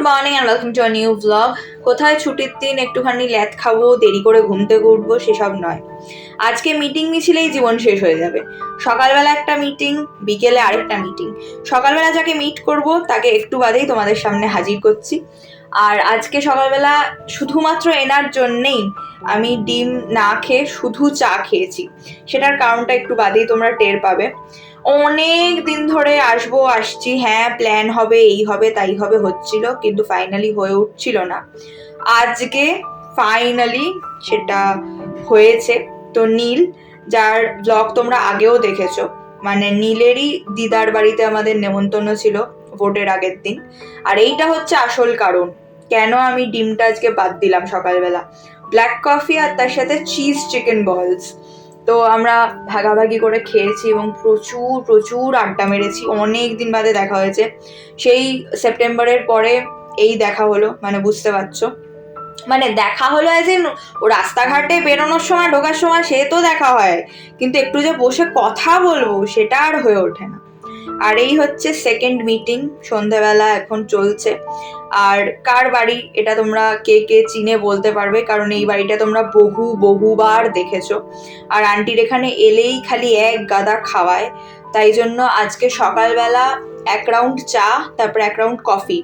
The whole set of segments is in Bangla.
Morning and welcome to a new blog. কোথায় ছুটির দিন একটুখানি ল্যাদ খাবো, দেরি করে ঘুম থেকে উঠবো, সেসব নয়। আজকে মিটিং মিছিলেই জীবন শেষ হয়ে যাবে। সকালবেলা একটা মিটিং, বিকেলে আরেকটা মিটিং। সকালবেলা যাকে মিট করব তাকে একটু বাদেই তোমাদের সামনে হাজির করছি। আর আজকে সকালবেলা শুধুমাত্র এনার জন্যেই আমি ডিম না খেয়ে শুধু চা খেয়েছি। সেটার কারণটা একটু বাদেই তোমরা টের পাবে। অনেক দিন ধরে আসছি, হ্যাঁ প্ল্যান হবে, এই হবে তাই হবে হচ্ছিল, কিন্তু ফাইনালি হয়ে উঠছিল না। আজকে ফাইনালি সেটা হয়েছে। তো নীল, যার ব্লগ তোমরা আগেও দেখেছো, মানে নীলেরই দিদার বাড়িতে আমাদের নেমন্তন্ন ছিল ভোটের আগের দিন। আর এইটা হচ্ছে আসল কারণ কেন আমি ডিমটা আজকে বাদ দিলাম সকালবেলা। ব্ল্যাক কফি আর তার সাথে চিজ চিকেন বলস। তো আমরা ভাগাভাগি করে খেয়েছি এবং প্রচুর প্রচুর আড্ডা মেরেছি। অনেক দিন বাদে দেখা হয়েছে, সেই সেপ্টেম্বরের পরে এই দেখা হলো। মানে বুঝতে পারছো, মানে দেখা হলো অ্যাজ ইন ও রাস্তাঘাটে বেরোনোর সময় ঢোকার সময় সে তো দেখা হয়, কিন্তু একটু যে বসে কথা বলবো সেটা আর হয়ে ওঠে না। আর এই হচ্ছে সেকেন্ড মিটিং, সন্ধ্যাবেলা এখন চলছে। আর কার বাড়ি এটা তোমরা কে কে চিনে বলতে পারবে, কারণ এই বাড়িটা তোমরা বহুবার দেখেছো। আর আন্টির এখানে এলেই খালি এক গাদা খাওয়ায়, তাই জন্য আজকে সকালবেলা এক রাউন্ড চা, তারপর এক রাউন্ড কফি,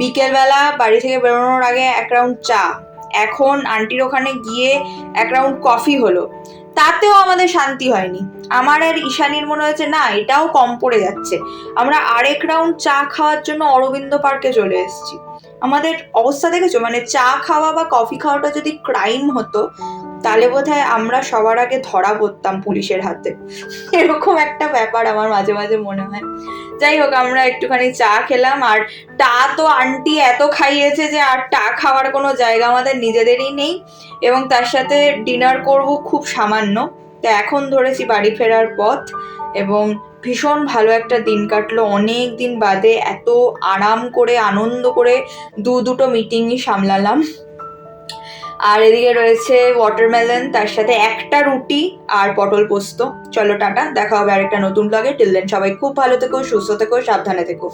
বিকেলবেলা বাড়ি থেকে বেরোনোর আগে এক রাউন্ড চা, এখন আন্টির ওখানে গিয়ে এক রাউন্ড কফি হলো। তাতেও আমাদের শান্তি হয়নি। আমার আর ঈশানীর মনে হয়েছে না, এটাও কম পড়ে যাচ্ছে। আমরা আরেক রাউন্ড চা খাওয়ার জন্য অরবিন্দ পার্কে চলে এসেছি। আমাদের অবস্থা দেখেছো, মানে চা খাওয়া বা কফি খাওয়াটা যদি ক্রাইম হতো তাহলে বোধহয় আমরা সবার আগে ধরা পড়তাম পুলিশের হাতে। এরকম একটা ব্যাপার আমার মাঝে মাঝে মনে হয়। যাই হোক, আমরা একটুখানি চা খেলাম। আর টা তো আন্টি এত খাইয়েছে যে আর টা খাওয়ার কোনো জায়গা আমাদের নিজেদেরই নেই, এবং তার সাথে ডিনার করব খুব সামান্য। তো এখন ধরেছি বাড়ি ফেরার পথ, এবং ভীষণ ভালো একটা দিন কাটলো। অনেক দিন বাদে এত আরাম করে আনন্দ করে দুটো মিটিংই সামলালাম। আর এদিকে রয়েছে ওয়াটারমেলন, তার সাথে একটা রুটি আর পটল পোস্ত। চলো টাটা, দেখা হবে আরেকটা নতুন ব্লগে। টিল দেন সবাই খুব ভালো থেকো, সুস্থ থেকো, সাবধানে থেকো।